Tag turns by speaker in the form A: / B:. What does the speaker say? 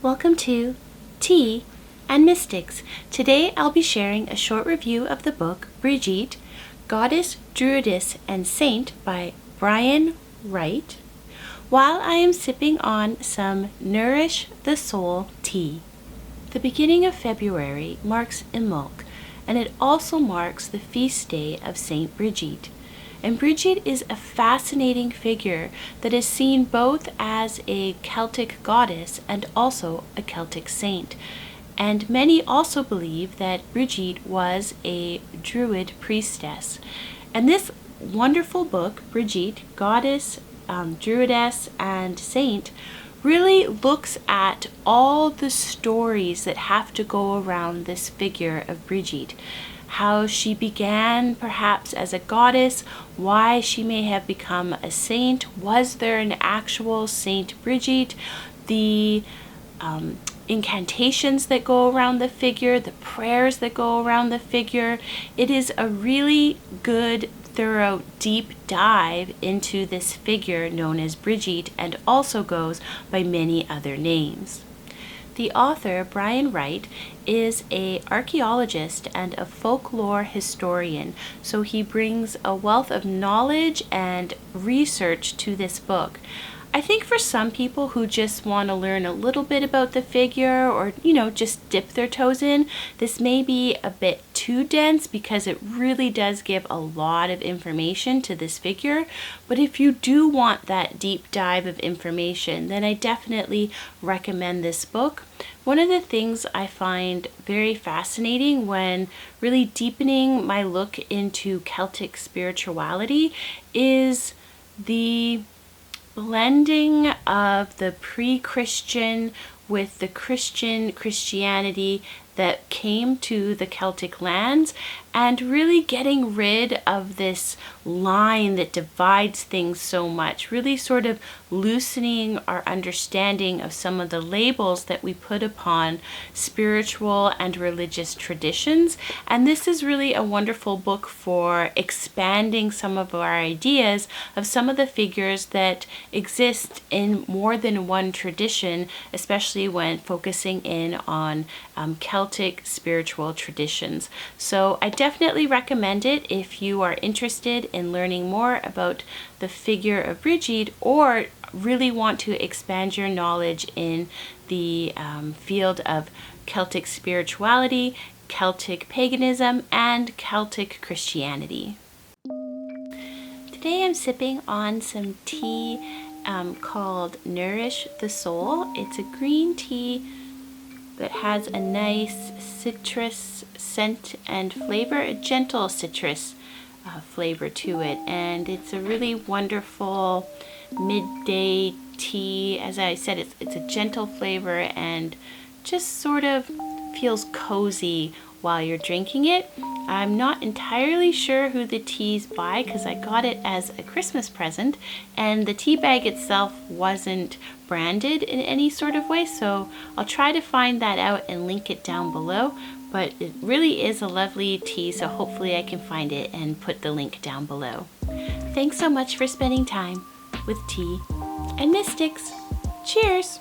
A: welcome to Tea and Mystics. Today I'll be sharing a short review of the book Brigid Goddess, Druidess, and Saint by Brian Wright, while I am sipping on some Nourish the Soul tea. The beginning of February marks Imbolc, and it also marks the feast day of Saint Brigid. And Brigid is a fascinating figure that is seen both as a Celtic goddess and also a Celtic saint. And many also believe that Brigid was a Druid priestess. And this wonderful book, Brigid, Goddess, Druidess, and Saint, really looks at all the stories that have to go around this figure of Brigid. How she began perhaps as a goddess, why she may have become a saint, was there an actual Saint Brigid, the incantations that go around the figure, the prayers that go around the figure. It is a really good, thorough, deep dive into this figure known as Brigid, and also goes by many other names. The author, Brian Wright, is an archaeologist and a folklore historian, so he brings a wealth of knowledge and research to this book. I think for some people who just want to learn a little bit about the figure or, just dip their toes in, this may be a bit too dense because it really does give a lot of information to this figure. But if you do want that deep dive of information, then I definitely recommend this book. One of the things I find very fascinating when really deepening my look into Celtic spirituality is the blending of the pre-Christian with the Christianity that came to the Celtic lands, and really getting rid of this line that divides things so much, really sort of loosening our understanding of some of the labels that we put upon spiritual and religious traditions. And this is really a wonderful book for expanding some of our ideas of some of the figures that exist in more than one tradition, especially when focusing in on Celtic spiritual traditions. So I definitely recommend it if you are interested in learning more about the figure of Brigid, or really want to expand your knowledge in the field of Celtic spirituality, Celtic paganism, and Celtic Christianity. Today I'm sipping on some tea called Nourish the Soul. It's a green tea that has a nice citrus scent and flavor, a gentle citrus flavor to it. And it's a really wonderful midday tea. As I said, it's a gentle flavor and just sort of feels cozy while you're drinking it. I'm not entirely sure who the tea's by because I got it as a Christmas present, and the tea bag itself wasn't branded in any sort of way, so I'll try to find that out and link it down below. But it really is a lovely tea, so hopefully I can find it and put the link down below. Thanks so much for spending time with Tea and Mystics. Cheers!